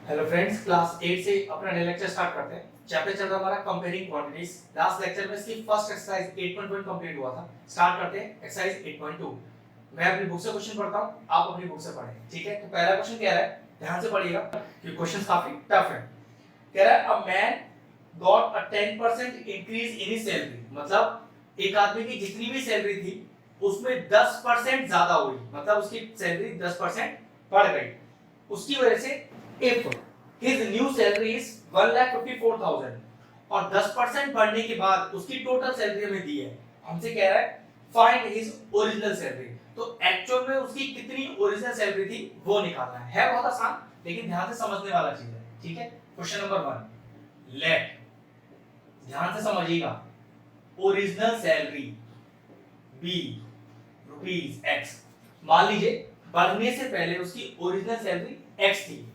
Hello friends, class 8 से अपना नया लेक्चर स्टार्ट करते हैं। चैप्टर चल रहा हमारा कंपेयरिंग क्वांटिटीज। लास्ट लेक्चर में इसकी फर्स्ट एक्सरसाइज 8.1 कंप्लीट हुआ था। स्टार्ट करते हैं एक्सरसाइज 8.2। मैं अपनी बुक से क्वेश्चन पढ़ता हूं, आप अपनी बुक से पढ़ें, ठीक है। तो पहला क्वेश्चन क्या है, ध्यान से पढ़िएगा कि क्वेश्चन काफी टफ है। कह रहा है a man got a 10% increase in his salary, मतलब एक आदमी की जितनी भी सैलरी थी उसमें 10% ज्यादा हुई, मतलब उसकी सैलरी 10% बढ़ गई। उसकी वजह से if his new salary is 1,54,000 और 10% बढ़ने के बाद उसकी टोटल सैलरी हमें दी है, हमसे कह रहा है फाइंड हिज ओरिजिनल सैलरी। तो एक्चुअल में उसकी कितनी ओरिजिनल सैलरी थी वो निकालना है बहुत आसान, लेकिन ध्यान से समझने वाला चीज है, ठीक है। क्वेश्चन नंबर 1, लेट, ध्यान से समझिएगा, original salary be rupees x. मान लीजिए बढ़ने से पहले उसकी ओरिजिनल सैलरी एक्स थी,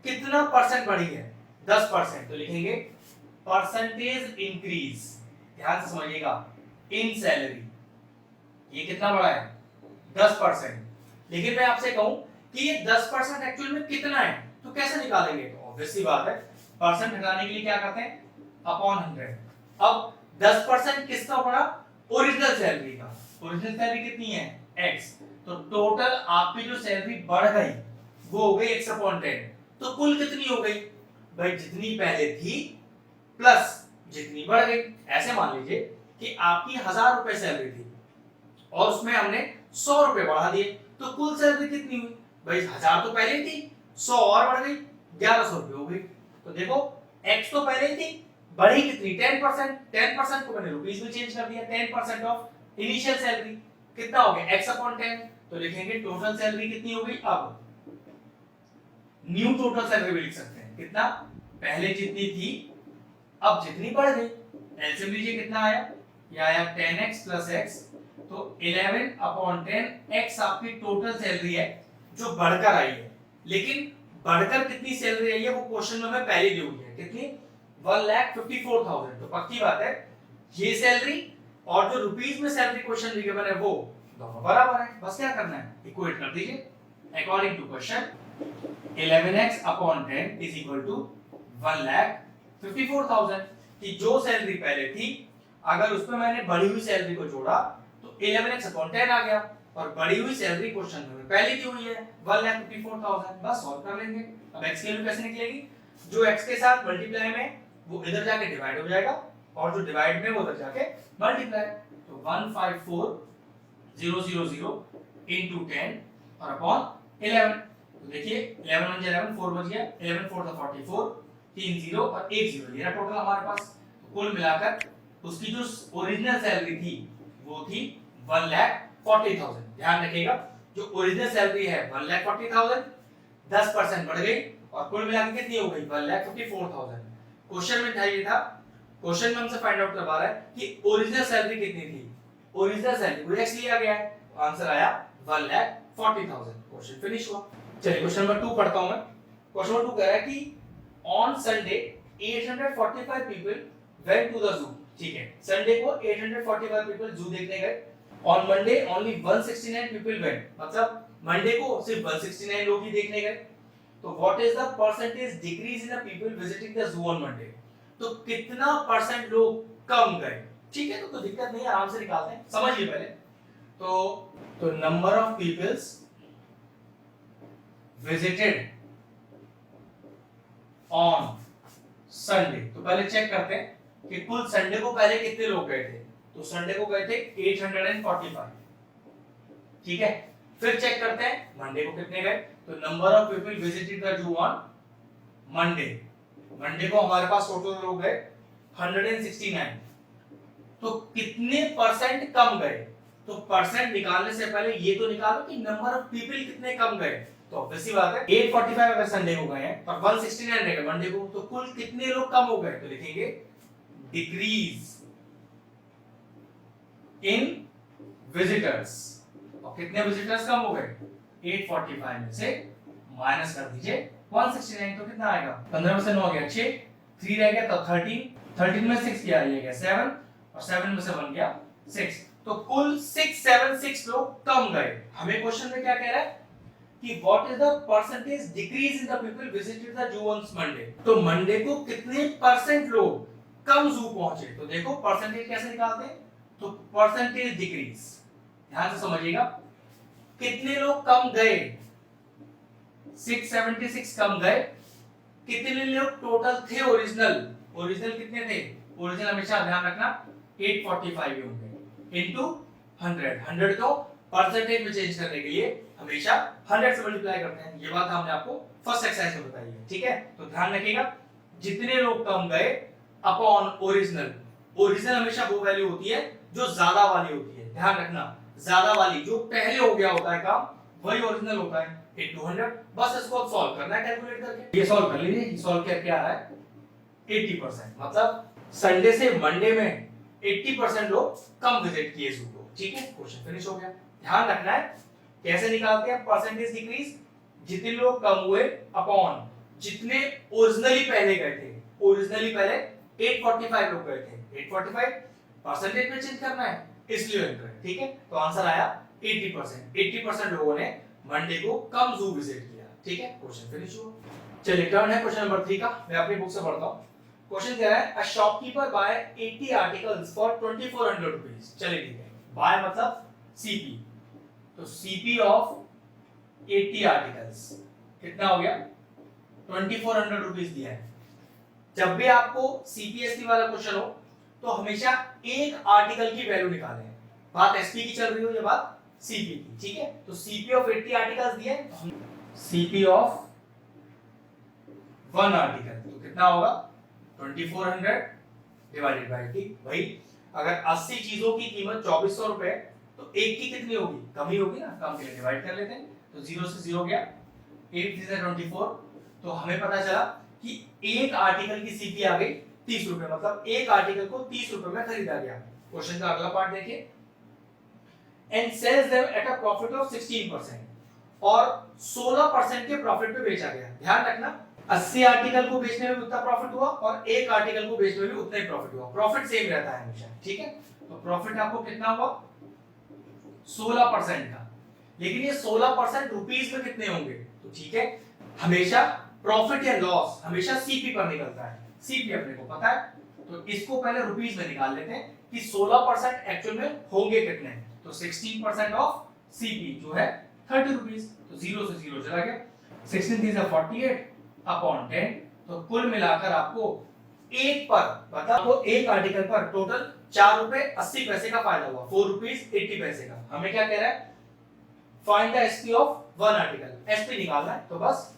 कितना परसेंट बढ़ी है, 10%। तो लिखेंगे परसेंटेज इंक्रीज, ध्यान से समझिएगा, इन सैलरी, ये कितना बढ़ा है, 10%। लेकिन मैं आपसे कहूं कि ये 10% एक्चुअल में कितना है, तो कैसे निकालेंगे। तो ऑब्वियस सी बात है, परसेंट हटाने के लिए क्या करते हैं, अपॉन 100। अब 10% किसका बढ़ा, ओरिजिनल सैलरी का। ओरिजिनल सैलरी कितनी है, x, तो टोटल आपकी जो सैलरी बढ़ गई वो हो गई x अपॉन 10। तो कुल कितनी हो गई भाई, जितनी पहले थी प्लस जितनी बढ़ गई। ऐसे मान लीजिए कि आपकी 1000 रुपए सैलरी थी और उसमें हमने 100 रुपए बढ़ा दिए, तो कुल सैलरी कितनी हुई भाई, 1000 तो पहले ही थी, 100 और बढ़ गई, 1100 रुपए हो गई। तो देखो x तो पहले ही थी, बढ़ी कितनी, 10%। 10% को मैंने रुपीस में चेंज कर दिया, 10% ऑफ इनिशियल सैलरी कितना हो गया, x अपॉन 10। तो लिखेंगे टोटल सैलरी कितनी हो गई। अब न्यू टोटल सैलरी भी लिख सकते हैं, कितना, पहले जितनी थी अब जितनी बढ़ गई। एलसीएम लीजिए कितना आया, ये आया 10x प्लस x, तो 11 अपॉन 10 x आपकी टोटल सैलरी है जो बढ़कर आई है। लेकिन बढ़कर कितनी सैलरी आई है वो क्वेश्चन में हमें पहले दी हुई है, कितनी, 1,54,000। तो पक्की बात है ये सैलरी और जो रुपीस में सैलरी क्वेश्चन गिवन है वो दोनों बराबर है। बस क्या करना है, इक्वेट कर दीजिए according to question. 11x upon 10 is equal to 1,54,000 कि जो सैलरी पहले थी अगर उसमें मैंने बढ़ी हुई सैलरी को जोड़ा तो 11x अपॉन 10 आ गया, और बढ़ी हुई सैलरी क्वेश्चन में पहले दी हुई है 1,54,000। बस सॉल्व कर लेंगे। अब x की वैल्यू कैसे निकलेगी, जो x के साथ मल्टीप्लाई में वो इधर जाके डिवाइड हो जाएगा और जो डिवाइड में वो उधर जाके मल्टीप्लाई। तो 154,000 into 10 और अपॉन 11। तो देखिए 11 1 11 4 बच गया, 11 4 44, 3 0 और 1 0, ये टोटल हमारे पास। तो कुल मिलाकर उसकी जो ओरिजिनल सैलरी थी वो थी 1,40,000। ध्यान रखिएगा जो ओरिजिनल सैलरी है 1,40,000, 10% बढ़ गई और कुल मिलाकर कितनी हो गई, 1,54,000। क्वेश्चन में था ये था, क्वेश्चन में हमसे फाइंड आउट करवा रहा है कि ओरिजिनल सैलरी कितनी थी। ओरिजिनल सैलरी वो x लिया गया है, आंसर आया 1,40,000। क्वेश्चन फिनिश हुआ। चलिए क्वेश्चन नंबर 2 पढ़ता हूं मैं। क्वेश्चन नंबर 2 कह रहा है कि on Sunday 845 people went to the zoo. ठीक है, संडे को 845 पीपल जू देखने गए। On Monday only 169 people went, मतलब मंडे को सिर्फ 169 लोग ही देखने गए। तो what is the percentage decrease in the people visiting the zoo on Monday. तो कितना परसेंट लोग कम गए। ठीक है, तो कोई दिक्कत नहीं, आराम से निकालते हैं, समझिए पहले। तो number of peoples visited on Sunday। तो पहले चेक करते हैं कि कुल संडे को पहले कितने लोग गए थे। तो संडे को गए थे 845, ठीक है। फिर चेक करते हैं मंडे को कितने गए। तो number of people visited the zoo on Monday, Monday को हमारे पास टोटल लोग गए 169। तो कितने परसेंट कम गए। तो परसेंट निकालने से पहले ये तो निकालो कि नंबर ऑफ पीपल कितने कम गए। तो ऑब्वियस सी बात है 845 अगर संडे को गए हैं और 169 रह गए मंडे को, तो कुल कितने लोग कम हो गए। तो लिखेंगे डिक्रीज इन विजिटर्स। और कितने विजिटर्स कम हो गए, 845 में से माइनस कर दीजिए 169, तो कितना आएगा, 15 में से 9 गया 6, 3 रह गया तो 13 में 6 क्या ये गया 7, और 7 में से 1 गया 6। तो कुल 676 लोग कम गए। हमें क्वेश्चन में क्या कह रहा है कि what is the percentage decrease in the people visited the zoo on Monday. तो मंडे को कितने परसेंट लोग कम जू पहुंचे। तो देखो परसेंटेज कैसे निकालते हैं, तो परसेंटेज डिक्रीज, ध्यान से समझिएगा, कितने लोग कम गए, 676 कम गए, कितने लोग टोटल थे ओरिजिनल, ओरिजिनल कितने थे, ओरिजिनल हमेशा ध्यान रखना 845 ही होंगे इनटू 100, 100 को परसेंटेज में चेंज करने के लिए हमेशा 100 से मल्टीप्लाई करते हैं। ये बात हमने आपको फर्स्ट एक्सरसाइज में बताई है, ठीक है। तो ध्यान रखिएगा, जितने लोग कम गए अपॉन ओरिजिनल, ओरिजिनल हमेशा वो वैल्यू होती है जो ज्यादा वाली होती है, ध्यान रखना, ज्यादा वाली जो पहले हो गया होता है काम वही ओरिजिनल होता है, 8 बस इसको अब सॉल्व करना है कैलकुलेट करके। ये सॉल्व कर लीजिए, सॉल्व करके आ रहा है 80%, मतलब संडे से मंडे में 80% लोग कम विजिट किए जू को, ठीक है। क्वेश्चन फिनिश हो गया। ध्यान रखना है कैसे निकालते हैं परसेंटेज डिक्रीज, जितने लोग कम हुए अपॉन जितने ओरिजिनली पहले गए थे, ओरिजिनली पहले 845 लोग गए थे, 845 परसेंटेज में चेंज करना है इसलिए एंटर है, ठीक है। तो आंसर आया 80%, 80% लोगों ने मंडे को कम जू विजिट किया, ठीक है। क्वेश्चन फिनिश हुआ। चलिए टर्न है क्वेश्चन नंबर 3 का, मैं अपनी बुक से पढ़ता हूं। क्वेश्चन क्या है, a shopkeeper buy 80 articles for 2400 rupees. चलिए ठीक है, बाय मतलब सीपी, तो सीपी ऑफ 80 आर्टिकल्स कितना हो गया, 2400 रुपीस दिया है। जब भी आपको सीपीएसटी वाला क्वेश्चन हो तो हमेशा एक आर्टिकल की वैल्यू निकालें, बात एसपी की चल रही हो या बात सीपी की, ठीक है। तो सीपी ऑफ 80 आर्टिकल्स दिए, सीपी ऑफ 1 आर्टिकल तो कितना होगा 2400 डिवाइडेड बाय 80। भाई अगर 80 चीजों की कीमत 2400 रुपए तो एक की कितनी होगी, कम ही होगी ना, कम के लिए डिवाइड कर लेते हैं, तो 0 से 0 गया, 8 से 24, तो हमें पता चला कि एक आर्टिकल की सीपी आ गई 30 रुपए, मतलब एक आर्टिकल को 30 रुपए में खरीदा गया। क्वेश्चन का अगला पार्ट देखिए, and sells them at a profit of 16%, और 16% के प्रॉफिट पे बेचा गया। ध्यान रखना 80 आर्टिकल को बेचने में भी उतना प्रॉफिट हुआ और एक आर्टिकल को बेचने में भी उतना ही प्रॉफिट हुआ, प्रॉफिट सेम रहता है हमेशा, ठीक है। तो प्रॉफिट आपको कितना हुआ 16% का, लेकिन ये 16% रुपीस में कितने होंगे, तो ठीक है, हमेशा प्रॉफिट या लॉस हमेशा सीपी पर निकलता है, सीपी अपने को पता है, तो इसको पहले रुपीस में निकाल लेते हैं कि 16% एक्चुअल में होंगे कितने, तो 16% ऑफ सीपी जो है 30 रुपीस, तो 0 से 0 चला गया, 16 3 48 अपॉन 10, तो कुल मिलाकर आपको एक पर मतलब आपको एक आर्टिकल पर टोटल 4 रुपए 80 पैसे का फायदा हुआ, 4 रुपीस 80 पैसे का। हमें क्या कह रहा है, find the SP of 1 article, SP निकालना है, तो बस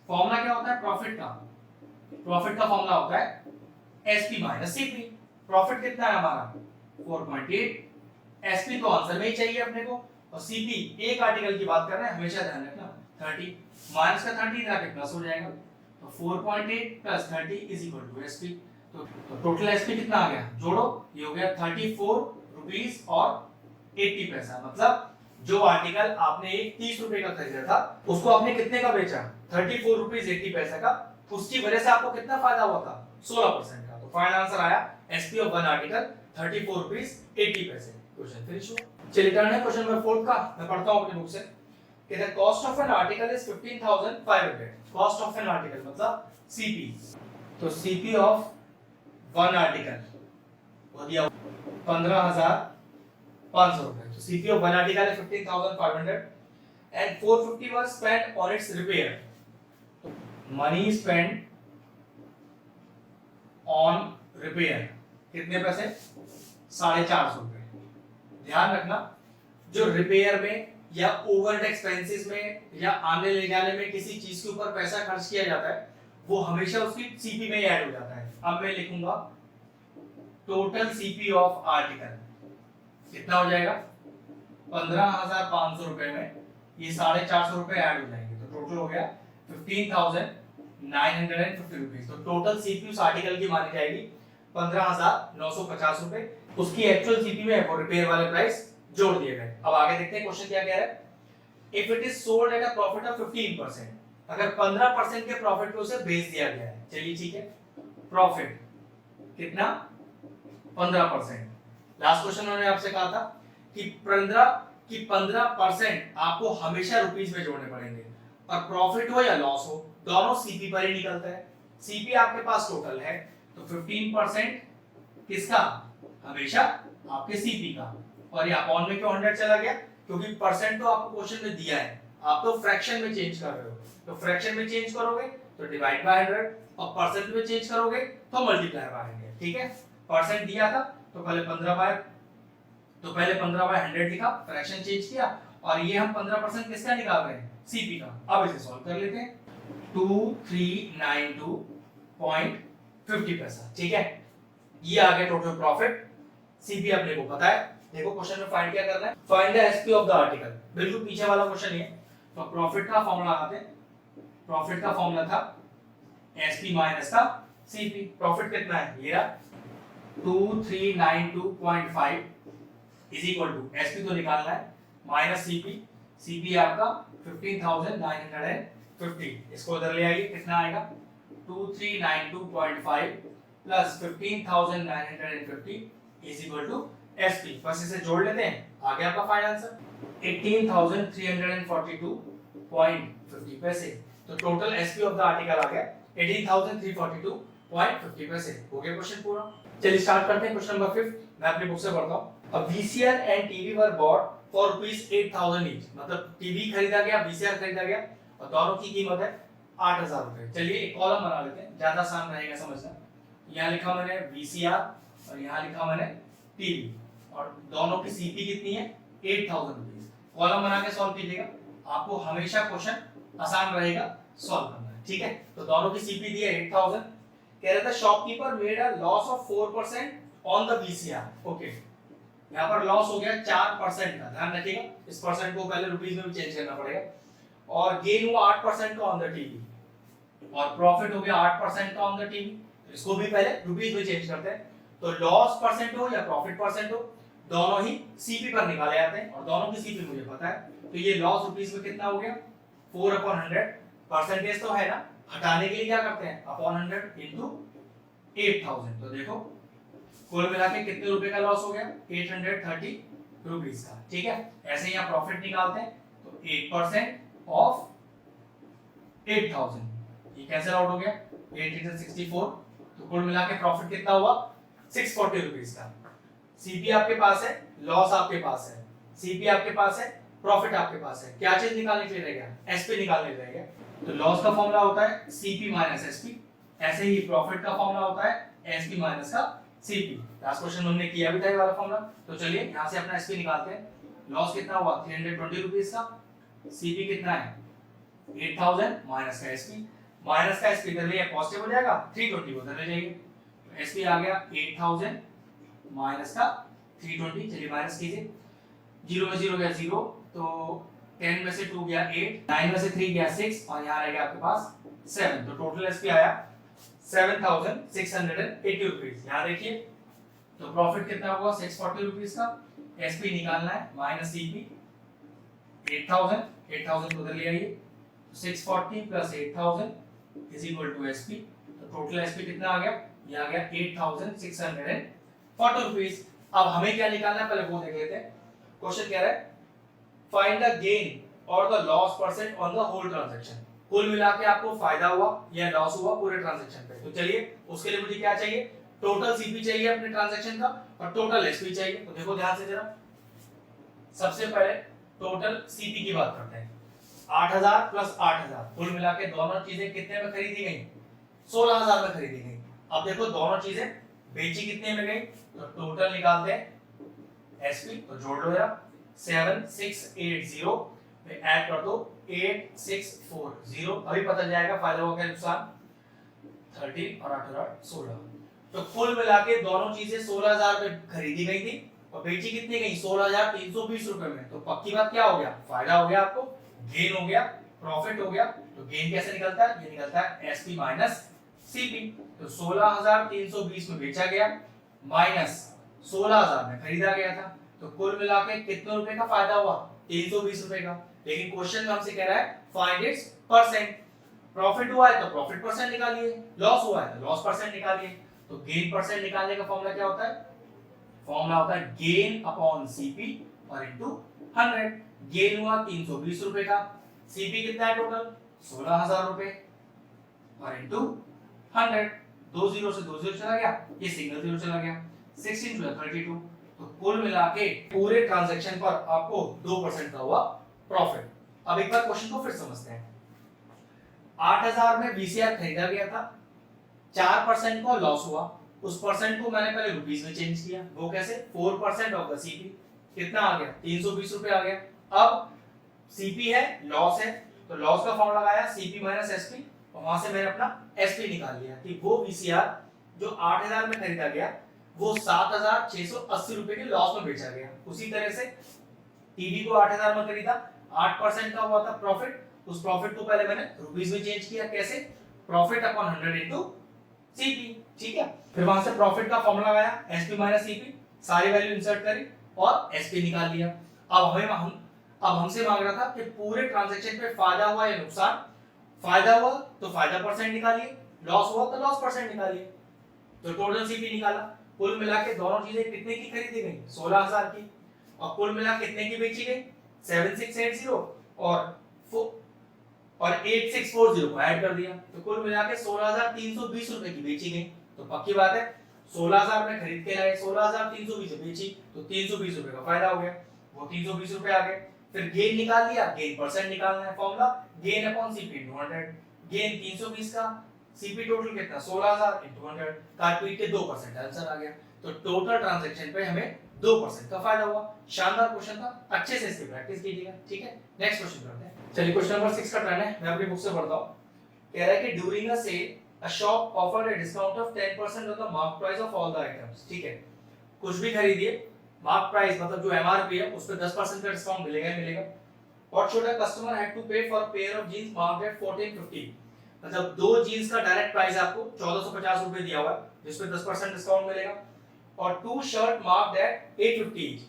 फॉर्मूला क्या होता है प्रॉफिट का, प्रॉफिट का फॉर्मूला होता है एसपी माइनस सीपी। प्रॉफिट कितना है हमारा 4.8, एसपी तो आंसर में ही चाहिए अपने को, और सीपी एक आर्टिकल की बात कर रहे हैं, हमेशा ध्यान रखना 30 माइनस का 30 ना के प्लस हो जाएगा, तो 4.8 plus 30 is equal to SP. तो टोटल एसपी कितना आ गया, जोड़ो, ये हो गया 34 रुपीस और 80 पैसा, मतलब जो आर्टिकल आपने 30 रुपए का खरीदा था उसको आपने कितने का बेचा 34 रुपीस 80 पैसे का, उसकी वजह से आपको कितना फायदा हुआ था 16% का। तो फाइनल आंसर आया एसपी ऑफ 1 आर्टिकल 34 रुपीस 80 पैसे। क्वेश्चन फिनिश हुआ। चलिए टर्न है क्वेश्चन नंबर 4 का, मैं पढ़ता हूं अपनी बुक से कि the cost of an article is 15500, cost of an article मतलब सीपी, तो सीपी ऑफ 1 आर्टिकल वो दिया 15500 रुपए, तो सीपी ऑफ 1 आर्टिकल है 15500 and 450 was spent on its repair, तो मनी स्पेंड ऑन रिपेयर कितने पैसे 450 रुपए। ध्यान रखना जो रिपेयर में या ओवरहेड एक्सपेंसेस में या आने ले जाने में किसी चीज के ऊपर पैसा खर्च किया जाता है वो हमेशा उसकी सीपी में ही ऐड हो जाता है। अब मैं लिखूंगा टोटल सीपी ऑफ आर्टिकल कितना हो जाएगा 15,500 रुपए में ये 450 रुपए ऐड हो जाएंगे, तो टोटल हो गया 15,950 रुपीस। तो टोटल सीपी उस आर्टिकल की मानी जाएगी 15,950 रुपए, उसकी एक्चुअल सीपी में वो रिपेयर वाले प्राइस जोड़ दिए गए। अब आगे देखते हैं क्वेश्चन क्या कह रहा है, if it is sold at a profit of 15%, अगर 15% के प्रॉफिट पे उसे बेच दिया गया है, चलिए ठीक है, प्रॉफिट कितना 15%। लास्ट क्वेश्चन मैंने आपसे कहा था कि 15 कि 15% आपको हमेशा रुपीस में जोड़ने पड़ेंगे, और प्रॉफिट हो या लॉस हो दोनों सीपी पर ही निकलता है। सीपी आपके पास टोटल है, तो 15% किसका, हमेशा आपके सीपी का, और ये अपॉन में क्यों 100 चला गया, क्योंकि परसेंट तो आपको क्वेश्चन में दिया है, आप तो फ्रैक्शन में चेंज कर रहे हो, तो फ्रैक्शन में चेंज करोगे तो डिवाइड बाय 100, और परसेंट में चेंज करोगे तो मल्टीप्लाई बाय 100। ठीक है, परसेंट दिया था तो पहले 15 बाय 100 लिखा, फ्रैक्शन चेंज किया, और ये हम 15% किसका निकाल रहे हैं, सीपी का। अब इसे सॉल्व कर लेते हैं, 2392.50 पैसा। ठीक है, ये आ गया टोटल प्रॉफिट, सीपी अपने को पता है। देखो क्वेश्चन में फाइंड क्या करना है, find the SP of the article, बिल्कुल पीछे वाला क्वेश्चन ये। तो प्रॉफिट का फॉर्मूला आते हैं, प्रॉफिट का फॉर्मूला था एसपी माइनस का सीपी। प्रॉफिट कितना है, ये रहा 2392.5 इज इक्वल टू, एसपी तो निकालना है, माइनस सीपी, सीपी आपका 15950, इसको उधर ले आइए, कितना आएगा 2392.5 plus 15950 is equal to SP. बस इसे जोड़ लेते हैं, आ गया आपका फाइनल आंसर 18342.50 पैसे। तो total SP of the article आ गया 18342.50 पैसे। हो गया क्वेश्चन पूरा। चलिए स्टार्ट करते हैं क्वेश्चन नंबर 5। मैं अपनी बुक से पढ़ता हूं। A VCR and TV were bought for ₹8,000 each, मतलब टीवी खरीदा गया, वीसीआर खरीदा गया, और दोनों की कीमत है 8,000 रुपए। चलिए एक कॉलम बना लेते हैं, ज्यादा आसान रहेगा समझना। यहाँ लिखा मैंने वीसीआर और यहाँ लिखा मैंने टीवी, और दोनों की सीपी कितनी है 8,000 रुपीज। कॉलम बना के सॉल्व कीजिएगा, आपको हमेशा क्वेश्चन आसान रहेगा सॉल्व करना है। ठीक है, तो दोनों की सीपी दी है 8,000। कह रहा था shopkeeper made a loss of 4% on the VCR. Okay, यहाँ पर लॉस हो गया 4% का, ध्यान रखिएगा, इस परसेंट को पहले रुपीस में भी चेंज करना पड़ेगा। और गेन हुआ 8% का ऑन द टीवी, और प्रॉफिट हो गया 8% का ऑन द टीवी, इसको भी पहले रुपीस में चेंज करते हैं। तो लॉस परसेंट हो या प्रॉफिट परसेंट हो, दोनों ही सीपी पर निकाले जाते हैं, और दोनों की सीपी मुझे पता है। तो ये लॉस रुपीस में कितना हो गया 4/100, परसेंटेज तो है ना, हटाने के लिए क्या करते हैं अपॉन 100 इनटू 8,000। तो देखो कुल मिला के कितने रुपए का लॉस हो गया 830 रुपीस का। ठीक है, ऐसे ही आप प्रॉफिट निकालते हैं, तो 8% ऑफ 8,000, ये कैंसिल आउट हो गया 8 into 64, तो कुल मिला के प्रॉफिट कितना हुआ 640 रुपीस का। सीपी आपके पास है, लॉस आपके पास है, सीपी आपके पास है, प्रॉफिट आपके पास है, क्या चीज निकालने के लिए रह गया, एसपी निकालने के लिए रह गया। तो लॉस का फॉर्मूला होता है सीपी माइनस एसपी, ऐसे ही प्रॉफिट का फॉर्मूला होता है एसपी माइनस का सीपी। लास्ट क्वेश्चन में हमने किया भी था ये वाला फॉर्मूला। तो चलिए यहां से अपना एसपी निकालते हैं। लॉस कितना हुआ 320 रुपीस का, सीपी कितना है 8,000 माइनस का एसपी, माइनस का एसपी इधर ले पॉजिटिव हो जाएगा, 320 उधर ले जाइए, तो एसपी आ गया 8,000 माइनस का 320। चलिए माइनस कीजिए, 0 में 0 गया 0, तो 10 में से 2 गया 8, 9 में से 3 गया 6, और यहाँ रह गया आपके पास 7। तो टोटल एसपी आया 7,680 रुपीस। यहाँ देखिए, तो प्रॉफिट कितना हुआ 640 रुपीस का, एसपी निकालना है माइनस सीपी 8,000 को उधर ले आइए, 640 plus 8,000 is equal to SP. तो टोटल एसपी कितना आ गया, ये आ गया 8,640 रुपीस। अब हमें क्या निकालना है पहले वो देख लेते हैं। क्वेश्चन कह रहा है फाइंड द गेन और the loss percent on the whole transaction, कुल मिला के आपको फायदा हुआ या लॉस हुआ पूरे ट्रांजैक्शन पे। तो चलिए उसके लिए मुझे क्या चाहिए, टोटल सीपी चाहिए अपने ट्रांजैक्शन का, और टोटल एसपी चाहिए। तो देखो ध्यान से जरा, सबसे पहले टोटल सीपी की बात करते हैं। 8,000 प्लस 8,000, कुल मिला के दोनों चीजें कितने में खरीदी गई 16,000 में खरीदी गई। अब देखो दोनों चीजें बेची कितने में गई, तो टोटल निकालते हैं एसपी, तो जोड़ लो यार 7680 पे ऐड कर दो 8640, अभी पता जाएगा फायदा होगा क्या नुकसान, 13 और 8 16। तो कुल मिला के दोनों चीजें 16,000 में खरीदी गई थी, और बेची कितनी गई 16,320 रुपए में। तो पक्की बात क्या हो गया, फायदा हो गया, आपको गेन हो गया, प्रॉफिट हो गया। तो गेन कैसे निकलता है, ये निकलता है एसपी माइनस सीपी। तो 16,320 में बेचा गया माइनस 16,000 में खरीदा गया था, तो कुल मिला के कितने रुपए का फायदा हुआ 320 रुपए का। लेकिन क्वेश्चन में हमसे कह रहा है फाइंड इट्स परसेंट, प्रॉफिट हुआ है तो प्रॉफिट परसेंट निकालिए, लॉस हुआ है तो लॉस परसेंट निकालिए। तो गेन परसेंट निकालने का फॉर्मूला क्या होता है, फॉर्मूला होता है गेन अपॉन सीपी और इनटू 100, गेन हुआ 320 रुपए का, सीपी कितना है टोटल 16,000 रुपए और इनटू 100, दो जीरो से दो जीरो चला गया, ये सिंगल जीरो चला गया, 16 टू 32, तो कुल मिला के पूरे ट्रांजैक्शन पर आपको 2% का हुआ प्रॉफिट। अब एक बार क्वेश्चन को फिर समझते हैं। 8,000 में वीसीआर खरीदा गया था, 4% का लॉस हुआ, उस परसेंट को मैंने पहले रुपीस में चेंज किया, वो कैसे 4% ऑफ द सीपी, कितना आ गया 320 रुपए आ गया। अब सीपी है, लॉस है, तो लॉस का फॉर्मूला लगाया सीपी माइनस एसपी, और वहां से मैंने अपना एसपी निकाल लिया कि वो वीसीआर जो 8,000 में खरीदा गया वो 7,680 रुपए के लॉस में बेचा गया। उसी तरह से टीवी को 8,000 में खरीदा, 8% का हुआ था प्रॉफिट, उस प्रॉफिट को पहले मैंने रुपीस में चेंज किया, कैसे प्रॉफिट अपॉन 100 इनटू सीपी, ठीक है। फिर वहां से प्रॉफिट का फॉर्मूला लगाया एसपी माइनस सीपी, सारी वैल्यू इंसर्ट करी और एसपी निकाल लिया। अब हमसे मांग रहा था कि पूरे ट्रांजैक्शन पे फायदा हुआ या नुकसान, फायदा हुआ तो फायदा परसेंट निकालिए, लॉस हुआ तो लॉस परसेंट निकालिए, तो टोटल सीपी निकाला। कुल मिला के दोनों चीजें कितने की खरीदी गई 16,000 की, और कुल मिला कितने की बेची गई 7680 और 8640 को ऐड कर दिया, तो कुल मिला के 16,320 रुपए की बेची गई। तो पक्की बात है 16,000 में खरीद के लाए, 16,320 बेची, तो 320 रुपए का फायदा हो गया, वो 320 रुपए आ गए। फिर गेन निकाल लिया, गेन परसेंट निकालना है, formula gain upon CP into 100, gain 320 का, सीपी टोटल कितना 16,000 इनटू 100, काट के 2% आंसर आ गया। तो टोटल ट्रांजैक्शन पे हमें 2% का फायदा हुआ। शानदार क्वेश्चन था, अच्छे से इसकी प्रैक्टिस कीजिएगा, ठीक है। नेक्स्ट क्वेश्चन करते हैं। चलिए क्वेश्चन नंबर 6 का टर्न है, मैं अपनी बुक से पढ़ता हूं। कह रहा है कि during a sale a shop offered a discount of 10% on the mark price of all the items, ठीक है। कुछ भी खरीदिए, मार्क प्राइस मतलब जो एमआरपी है उस पे 10% का डिस्काउंट मिलेगा ही मिलेगा। What should a customer have to pay for a pair of jeans marked at 1450, मतलब दो जींस का डायरेक्ट प्राइस आपको 1450 रुपए दिया हुआ है जिस पे 10% डिस्काउंट मिलेगा, और two shirt marked at 850 each,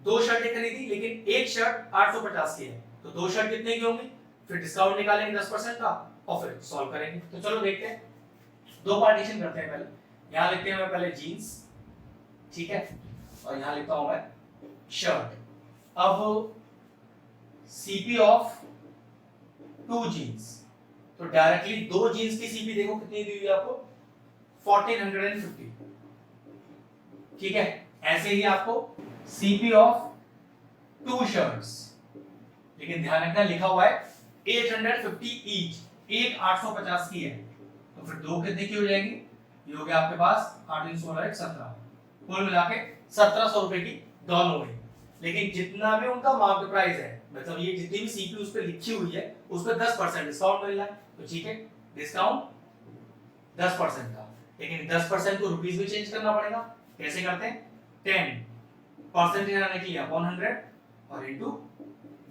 दो शर्टें खरीदी लेकिन एक शर्ट 850 की है, तो दो शर्ट कितने की होंगी, फिर डिस्काउंट निकालेंगे 10% का और फिर सॉल्व करेंगे। तो चलो देखते हैं, दो पार्टीशन करते हैं। पहले यहां लिखते हैं मैं पहले जींस, ठीक है, और यहां लिखता हूं मैं शर्ट। अब सीपी ऑफ टू जींस, तो डायरेक्टली दो जींस की सीपी देखो कितनी दी हुई है आपको 1450, ठीक है। ऐसे ही आपको सीपी ऑफ टू शर्ट्स, लेकिन ध्यान रखना लिखा हुआ है 850 ईच, एक 850 की है, तो फिर दो कितने की हो जाएगी, ये हो गया आपके पास 8 × 16 17, कुल मिला के 1700 रुपए की दोनों हुई। लेकिन जितना भी उनका मार्केट प्राइस है, मतलब ये जितनी भी सीपी उस पे लिखी हुई है उस पे 10% डिस्काउंट मिल रहा है, तो ठीक है डिस्काउंट 10% का, लेकिन 10% को रुपीस में चेंज करना पड़ेगा। कैसे करते हैं, 10% लेने के लिए अपॉन 100 और इनटू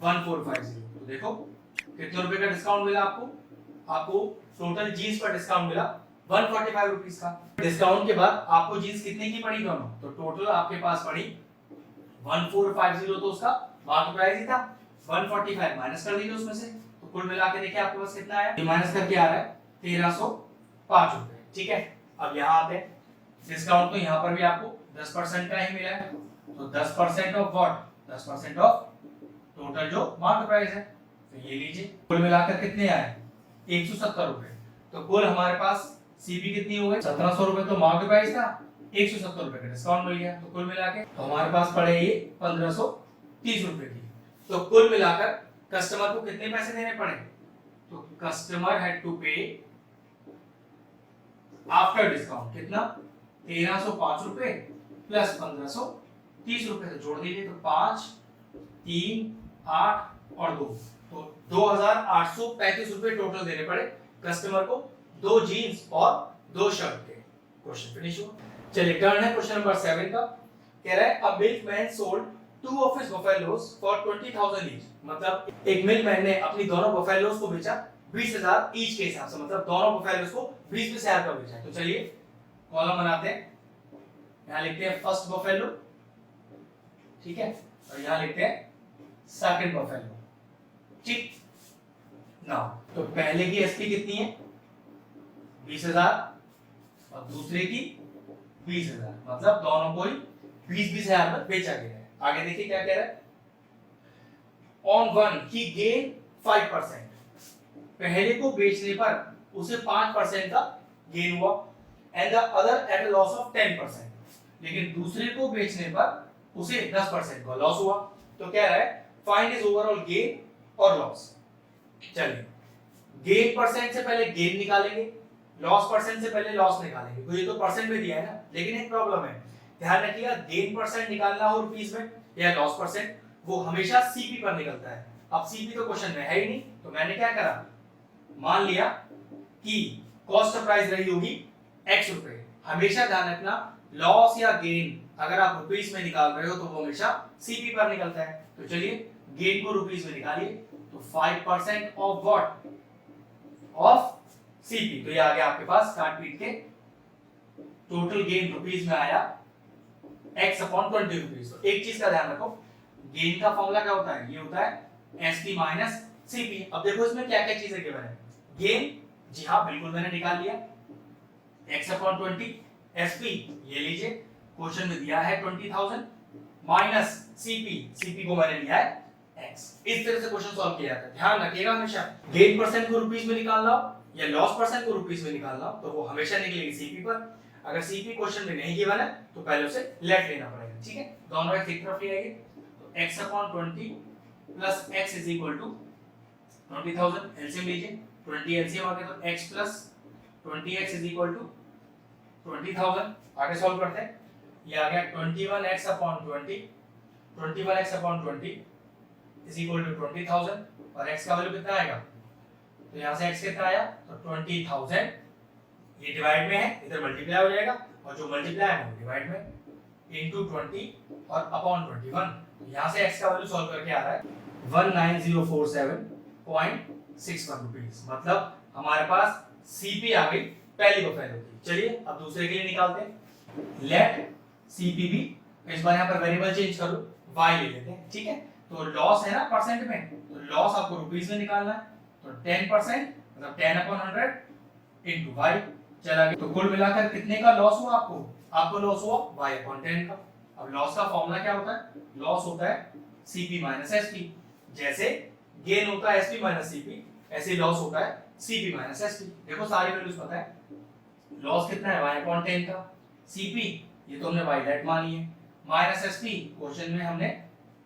1450, तो देखो कितने रुपए का डिस्काउंट मिला आपको टोटल जींस पर डिस्काउंट मिला 145 रुपीस का। डिस्काउंट के बाद आपको जींस कितने की पड़ी दोनों, तो टोटल आपके पास पड़ी 1450, तो उसका मार्केट प्राइस ही था, 145 माइनस कर दीजिए उसमें से, तो कुल मिला के देखिए आपके पास कितना आया, माइनस करके आ रहा है 1305 रुपए, ठीक है। अब यहाँ आते हैं, डिस्काउंट तो यहाँ पर भी आपको 10% का ही मिला है, तो 10% ऑफ व्हाट, 10% ऑफ टोटल जो मार्केट प्राइस है, तो ये लीजिए कुल मिलाकर कितने आए 170 रुपए। तो कुल हमारे पास सीपी कितनी हो गई 1700 रुपए, तो मार्केट प्राइस था 170 रुपए का डिस्काउंट मिल गया, तो कुल मिला के तो हमारे पास पड़े ये 1530 रुपए की। तो कुल मिलाकर कस्टमर को कितने पैसे देने पड़े, तो कस्टमर हैड टू पे आफ्टर डिस्काउंट कितना 1305 रुपए प्लस 1530 रुपए, तो जोड़ दीजिए, तो 5 3 8 और 2, तो 2835 रुपए टोटल देने पड़े कस्टमर को, दो जीन्स और दो शर्ट के। क्वेश्चन फिनिश हुआ। चलिए टर्न है क्वेश्चन नंबर 7 का। कह रहा है a milkman sold two of his buffaloes for 20,000 each, मतलब एक मिल्कमैन ने अपनी दोनों बफेलोज को बेचा 20,000 ईच के हिसाब से, मतलब दोनों बफेलोज को 20 हजार का बेचा। तो चलिए कॉलम बनाते हैं, यहां लिखते हैं फर्स्ट बफेलो, ठीक है, और यहां लिखते हैं सेकंड बफेलो, ठीक ना। तो पहले की एसपी कितनी है 20,000 और दूसरे की 20,000, मतलब दोनों को ही 20,000 में बेचा गया है। आगे देखिए क्या कह रहा है, ऑन वन ही गेन 5%, पहले को बेचने पर उसे 5% का गेन हुआ, and the other at a loss of 10%, लेकिन दूसरे को बेचने पर उसे 10% का लॉस हुआ। तो कह रहा है फाइंड इज ओवरऑल गेन और लॉस। चलिए गेन परसेंट से पहले गेन निकालेंगे, लॉस परसेंट से पहले लॉस निकालेंगे, तो ये तो परसेंट में दिया है ना, लेकिन एक प्रॉब्लम है, ध्यान रखिएगा गेन परसेंट निकालना हो रुपीस में या लॉस परसेंट, वो हमेशा सीपी पर निकलता है। अब सीपी तो क्वेश्चन में है ही नहीं, तो मैंने क्या करा, मान लिया कि कॉस्ट ऑफ प्राइस रही होगी x रुपए। हमेशा ध्यान रखना लॉस या गेन अगर आप रुपीस में निकाल रहे हो तो वो हमेशा सीपी पर निकलता है। तो चलिए गेन को रुपीस में निकालिए, तो 5% ऑफ व्हाट, ऑफ सीपी, तो ये आ गया आपके पास काट पीट के टोटल गेन रुपीस में आया x अपॉन 20 रुपीस। तो एक चीज का ध्यान रखो, गेन का फॉर्मूला क्या होता है, ये होता है एसपी माइनस सीपी। अब देखो इसमें क्या क्या चीजें गिवन है, गेन जी हाँ बिल्कुल मैंने निकाल लिया x अपॉन 20, एसपी ये लीजिए क्वेश्चन में दिया है 20,000 माइनस सीपी को मैंने लिया है x। इस तरह से क्वेश्चन सॉल्व किया जाता है। ध्यान रखिएगा हमेशा गेन परसेंट को रुपीस में निकालना हो या लॉस परसेंट को रुपीस में निकालना हो तो वो हमेशा निकलेगी सीपी पर। अगर सीपी क्वेश्चन में नहीं गिवन है तो पहले उसे लेट लेना पड़ेगा, ठीक है। दोनों एक तरफ ले आइए, तो x upon 20 plus x is equal to 20,000, LCM लीजिए, 20 एलसीएम आ गया तो x plus 20x is equal to 20,000। आगे सॉल्व करते हैं, ये आ गया 21x upon 20, 21x upon 20 is equal to 20,000 और x का वैल्यू कितना आएगा, तो यहाँ से x कितना आया, तो 20,000, ये डिवाइड में है इधर मल्टीप्लाई हो जाएगा और जो मल्टीप्लाई है वो डिवाइड में, इनटू 20 और अपॉन 21। तो यहाँ से x का वैल्यू सॉल्व करके आ रहा है 19047.61 रुपीस, मतलब हमारे पास सीपी आ गई पहली प्रोफाइल की। चलिए अब दूसरे के लिए निकालते हैं, लेट सीपी भी, इस बार यहाँ पर वेरिएबल चेंज कर लो, y ले लेते हैं, ठीक है। तो लॉस है ना परसेंट में, तो लॉस आपको रुपीस में निकालना है, तो 10% मतलब 10 अपॉन 100 इनटू y चला गया। तो कुल मिलाकर कितने का लॉस हुआ आपको लॉस हुआ y अपॉन 10 का। अब लॉस का फॉर्मूला क्या होता है, लॉस होता है सीपी माइनस एसपी, जैसे गेन होता है एसपी माइनस सीपी, ऐसे लॉस होता है सीपी माइनस एसपी। देखो सारी वैल्यूज पता है, लॉस कितना है y अपॉन 10 का, सीपी ये तो हमने y लेट मानी है, माइनस एसपी क्वेश्चन में हमने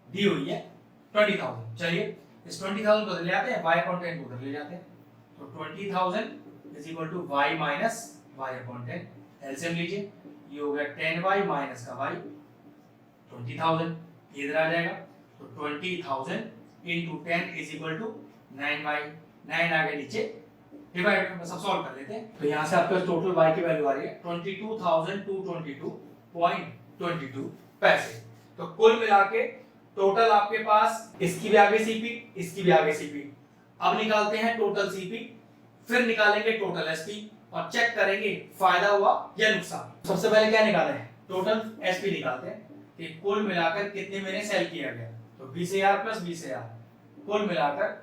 दी हुई है 20,000। चलिए इस 20,000 को ले आते हैं, y अपॉन 10 को उधर ले जाते हैं, तो 20,000 is equal to y minus y upon 10, LCM लीजिए, ये हो गया 10y माइनस का y 20,000, ये इधर आ जाएगा, तो 20,000 into 10 is equal to 9y, 9 आगे नीचे डिवाइड में सब सॉल्व कर लेते हैं। तो यहाँ से आपके टोटल y की वैल्यू आ रही है 22,222.22 पैसे। तो कुल मिला के टोटल आपके पास इसकी भी आ गई सीपी, इसकी भी आ गई सीपी। अब निकालते हैं टोटल सीपी, फिर निकालेंगे टोटल एसपी और चेक करेंगे फायदा हुआ या नुकसान। सबसे पहले क्या निकाले हैं, टोटल एसपी निकालते हैं कि कुल मिलाकर कितने महीने सेल किया गया, तो 20,000 प्लस 20,000, कुल मिलाकर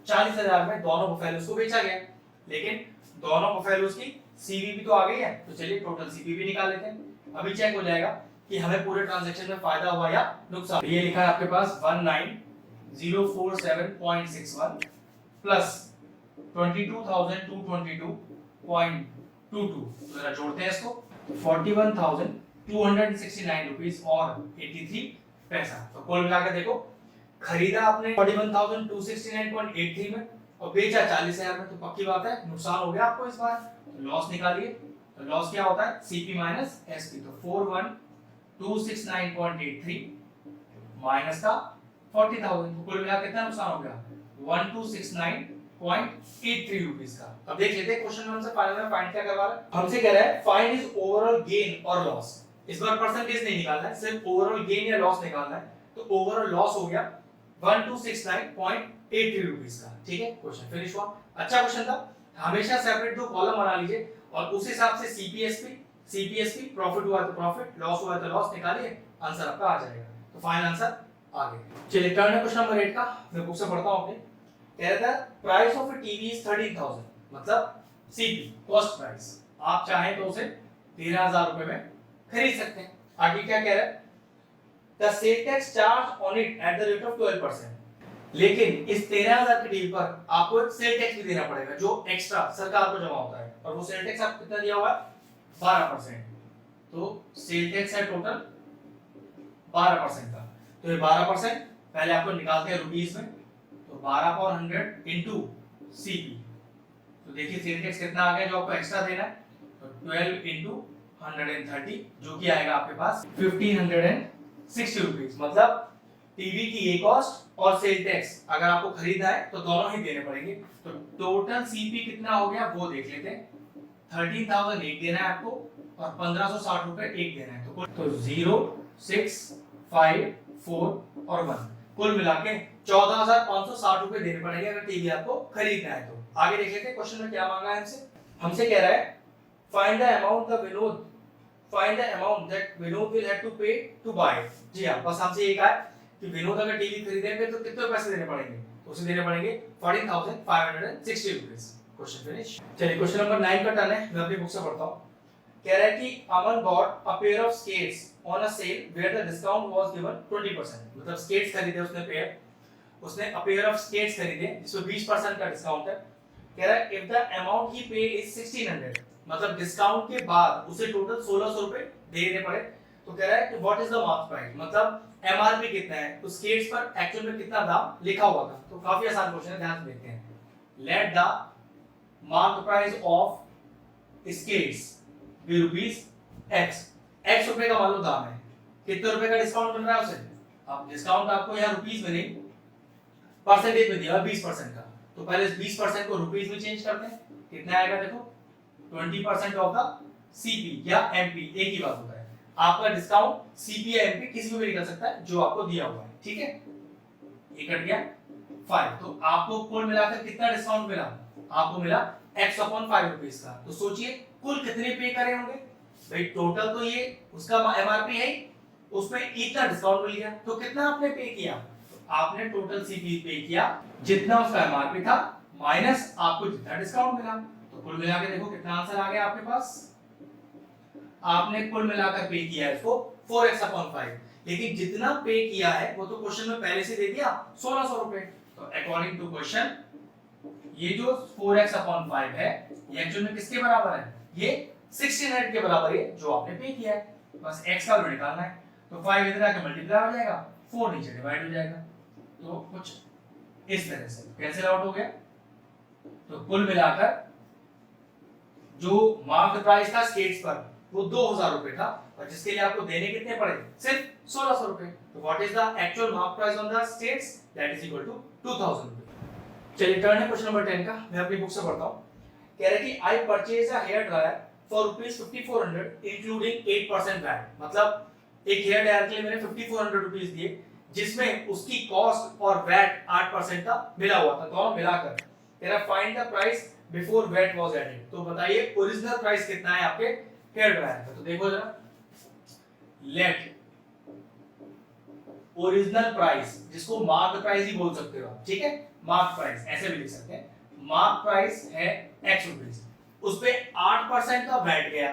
40,000 में दोनों प्रोफाइल्स को बेचा गया, लेकिन दोनों प्रोफाइल्स की सीवी भी तो आ गई है, तो चलिए टोटल सीपी भी निकाल लेते हैं। अभी चेक हो जाएगा कि हमें पूरे ट्रांजैक्शन में फायदा हुआ या नुकसान। ये लिखा है आपके पास 19047.61 प्लस 22,222.22, तो जरा जोड़ते हैं इसको, 41,269 रुपीस और 83 पैसा। तो कुल मिलाकर देखो, खरीदा आपने 41,269.83 में और बेचा 40,000 में, तो पक्की बात है नुकसान हो गया आपको इस बार। तो लॉस निकालिए, तो लॉस क्या होता है, सीपी माइनस एसपी, तो 41,269.83 माइनस का 40,000, तो कुल मिलाकर कितना नुकसान हो गया, 1,269.83 रुपीस का। अब देख लेते हैं क्वेश्चन में हमसे फाइंड क्या करवा रहा है, हमसे कह रहा है फाइंड इज ओवरऑल गेन और लॉस। इस बार परसेंटेज नहीं निकालना है, सिर्फ ओवरऑल गेन या लॉस निकालना है। तो ओवरऑल लॉस हो गया 1,269.83 रुपीस का, ठीक है। क्वेश्चन फिनिश हुआ, अच्छा क्वेश्चन था। हमेशा सेपरेट दो कॉलम बना लीजिए और उस हिसाब से सीपीएसपी प्रॉफिट हुआ तो प्रॉफिट, लॉस हुआ तो लॉस निकालिए, आंसर आपका आ जाएगा। तो फाइनल आंसर आ गया। चलिए टर्न है क्वेश्चन नंबर 8 का, मैं बुक से पढ़ता हूं अपने। कह रहा था price of a TV is 13,000, मतलब सीपी कॉस्ट प्राइस, आप चाहें तो उसे 13,000 रुपए में खरीद सकते हैं। आगे क्या कह रहा है, the sale tax charge on it at the rate of 12%, लेकिन इस 13,000 की टीवी पर आपको एक सेल टैक्स भी देना पड़ेगा जो एक्स्ट्रा सरकार को जमा होता है, और वो सेल टैक्स आपको कितना दिया हुआ है 12%। तो सेल टैक्स है टोटल 12% का। तो ये 12% पहले आपको निकालते हैं रुपीस में, तो 12/100 इनटू सीपी। तो देखिए सेल टैक्स कितना आ गया जो आपको एक्स्ट्रा देना है, तो 12 इनटू 130 जो कि आएगा आपके पास 1560 रुपीस। मतलब टीवी की ये कॉस्ट और सेल टैक्स अगर आपको खरीदना है तो दोनों ही देने पड़ेंगे। तो टोटल सीपी कितना हो गया वो देख लेते हैं। 13,000 एक देना है आपको और 1560 रुपए एक देना है। तो 0 6 5 4 और 1 कुल मिला के 14,560 रुपए देने पड़ेंगे अगर टीवी आपको खरीदना है। तो आगे देख लेते हैं क्वेश्चन में क्या मांगा है हमसे। हमसे कह रहा है find the amount that Vinod will have to pay to buy. जी हां, बस हमसे ये कहा है कि विनोद अगर टीवी खरीदेंगे तो कितने पैसे देने पड़ेंगे, तो उसे देने पड़ेंगे 14,560 रुपीस। Question finish. चलिए क्वेश्चन नंबर 9 का टर्न है, मैं अपनी बुक से पढ़ता हूं। कह रहा है कि Aman bought a pair of skates on a sale where the discount was given 20%। मतलब स्केट्स खरीदे उसने पेयर, उसने अ पेयर ऑफ स्केट्स खरीदे जिसमें 20% का डिस्काउंट है। कह रहा है इफ द अमाउंट ही पे इज 1600, मतलब डिस्काउंट के बाद उसे टोटल 1600 रुपए देने पड़े। तो कह रहा है कि what is the mark price, मतलब एमआरपी कितना है, उस स्केट्स पर एक्चुअल में कितना दाम लिखा हुआ था। तो काफी आसान क्वेश्चन है, ध्यान से देखते हैं। Let the mark price of skates be rupees x रुपए का मान लो दाम है, कितने रुपए का डिस्काउंट मिल रहा है उसे। अब डिस्काउंट आपको यहाँ रुपीस में नहीं परसेंटेज में दिया 20% का, तो पहले इस 20% को रुपीस में चेंज करते हैं। कितना आएगा देखो 20% ऑफ द सीपी या एमपी, एक ही बात होता है। आपका डिस्काउंट सीपी या एमपी किसी में भी निकल सकता है जो आपको दिया हुआ है, ठीक है। ये कट गया 5, तो आपको कुल मिलाकर कितना डिस्काउंट मिला, आपको मिला x/5 रुपीस का। तो सोचिए कुल कितने पे करे होंगे भाई, टोटल तो ये उसका एमआरपी है, उसमें इतना डिस्काउंट मिल गया, तो कितना आपने पे किया, तो आपने टोटल सीपी पे किया जितना उसका एमआरपी था माइनस आपको जितना डिस्काउंट मिला। तो कुल मिला के देखो कितना आंसर आ गया आपके पास। आपने कुल मिलाकर पे किया है इसको 4x/5, लेकिन जितना पे किया है वो तो क्वेश्चन में पहले से दे दिया 1600 रुपए। तो अकॉर्डिंग टू क्वेश्चन ये जो 4x/5 है ये एक्चुअल में किसके बराबर है, ये 1600 के बराबर है जो आपने पे किया है। बस x का वैल्यू निकालना है, तो 5 इधर आके मल्टीप्लाई हो जाएगा, 4 नीचे डिवाइड हो जाएगा। तो कुछ इस तरह से कैंसिल आउट हो गया। तो कुल मिलाकर जो मार्क प्राइस था स्केट्स पर वो 2000 रुपए था, और जिसके लिए आपको देने कितने पड़े, सिर्फ 1600 रुपए। तो what is the actual mark price on the skates, that is equal to 2000 रुपए। चलिए टर्न है क्वेश्चन नंबर 10 का, मैं अपनी बुक से पढ़ता हूं। कह रहा है कि I purchase a hair dryer for rupees 5400 including 8% VAT. मतलब एक हेयर ड्रायर के लिए मैंने 5400 रुपीस दिए जिसमें उसकी कॉस्ट और वैट 8% का मिला हुआ था, दोनों मिलाकर। कह रहा find the price before VAT was added. तो बताइए ओरिजिनल प्राइस कितना है आपके हेयर ड्रायर का। तो देखो जरा, लेट ओरिजिनल प्राइस, जिसको मार्क प्राइस ही बोल सकते हो, ठीक है, मार्क प्राइस ऐसे भी लिख सकते हैं। मार्क प्राइस है x रुपीस, उस पे 8% का वैट गया।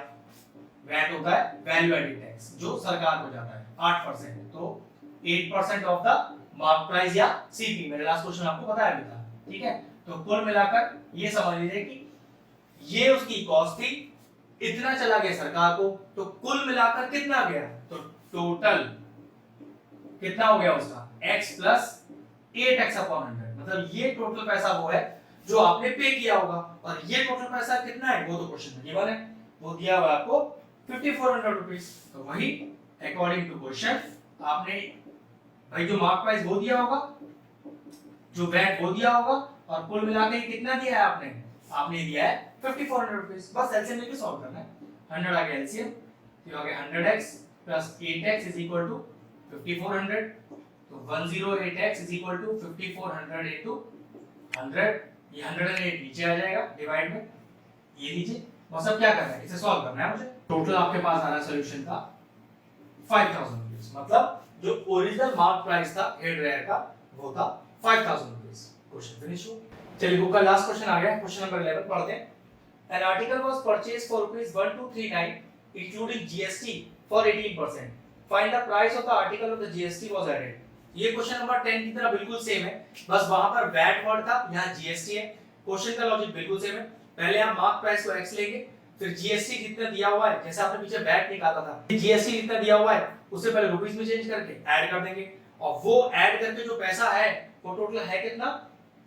वैट होता है वैल्यू एडेड टैक्स जो सरकार को जाता है 8%, तो 8% ऑफ द मार्क प्राइस या सीपी, मेरे लास्ट क्वेश्चन आपको बताया भी था, ठीक है। तो कुल मिलाकर ये समझ लीजिए कि ये उसकी कॉस्ट थी, इतना चला गया सरकार को, तो कुल मिलाकर कितना गया, तो टोटल कितना हो गया उसका x प्लस 8x/100। मतलब ये टोटल पैसा वो है जो आपने पे किया होगा, और ये टोटल पैसा कितना है वो तो क्वेश्चन में गिवन है, वो दिया हुआ आपको 5400 रुपीस। तो वही अकॉर्डिंग टू क्वेश्चन आपने भाई जो मार्क प्राइस वो दिया होगा, जो वैट वो दिया होगा, और कुल मिलाकर कितना दिया है आपने, आपने दिया है 5400 रुपीस। बस एलसीएम लेके सॉल्व करना है। 100 आ गया एलसीएम, तो आ गया 100x plus 8x is equal to 5400। तो 108x is equal to 5400 into 100, ये 108 नीचे आ जाएगा डिवाइड में, ये लीजिए। बस अब क्या करना है, इसे सॉल्व करना है मुझे। टोटल आपके पास आ रहा है सॉल्यूशन का 5000 रुपीस, मतलब जो ओरिजिनल मार्क प्राइस था हेयर ड्रायर का वो था 5000 रुपीस। क्वेश्चन फिनिश हो। चलिए बुक का लास्ट क्वेश्चन आ गया, क्वेश्चन नंबर 11 पढ़ते हैं। An article was purchased for ₹1239 including GST for 18%. Find the price of the article of the GST was added. ये क्वेश्चन नंबर 10 की तरह बिल्कुल सेम है, बस वहां पर वैट वर्ड था, यहाँ जीएसटी है। क्वेश्चन का लॉजिक बिल्कुल सेम है। पहले हम मार्क प्राइस को एक्स लेंगे, फिर जीएसटी जितना दिया हुआ है, जैसे आपने पीछे वैट निकाला था, जीएसटी जितना दिया हुआ है उससे पहले रुपीस में चेंज करके ऐड कर देंगे, और वो ऐड करके जो पैसा है वो टोटल है कितना,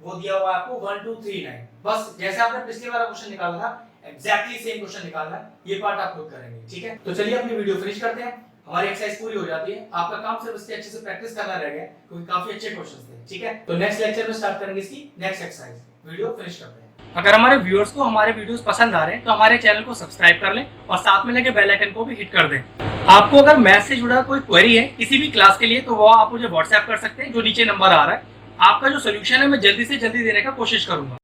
वो दिया हुआ है आपको 1239। बस जैसे आपने पिछले वाला क्वेश्चन निकाला था एग्जैक्टली सेम क्वेश्चन निकालना है, ये पार्ट आप खुद करेंगे, ठीक है। तो चलिए अपनी वीडियो फिनिश करते हैं, हमारी एक्सरसाइज पूरी हो जाती है, आपका काम सिर्फ इसके अच्छे से प्रैक्टिस करना रह गया क्योंकि काफी अच्छे क्वेश्चंस थे, ठीक है। तो नेक्स्ट लेक्चर में स्टार्ट करेंगे इसकी नेक्स्ट एक्सरसाइज, वीडियो फिनिश करते हैं। अगर हमारे व्यूअर्स को हमारे वीडियोस पसंद आ रहे हैं तो हमारे चैनल को सब्सक्राइब कर लें और साथ में लगे बेल आइकन को भी हिट कर दें। आपको अगर मैथ से जुड़ा कोई क्वेरी है किसी भी क्लास के लिए तो वो आप मुझे व्हाट्सएप कर सकते हैं, जो नीचे नंबर आ रहा है। आपका जो सोल्यूशन है मैं जल्दी से जल्दी देने का कोशिश करूंगा।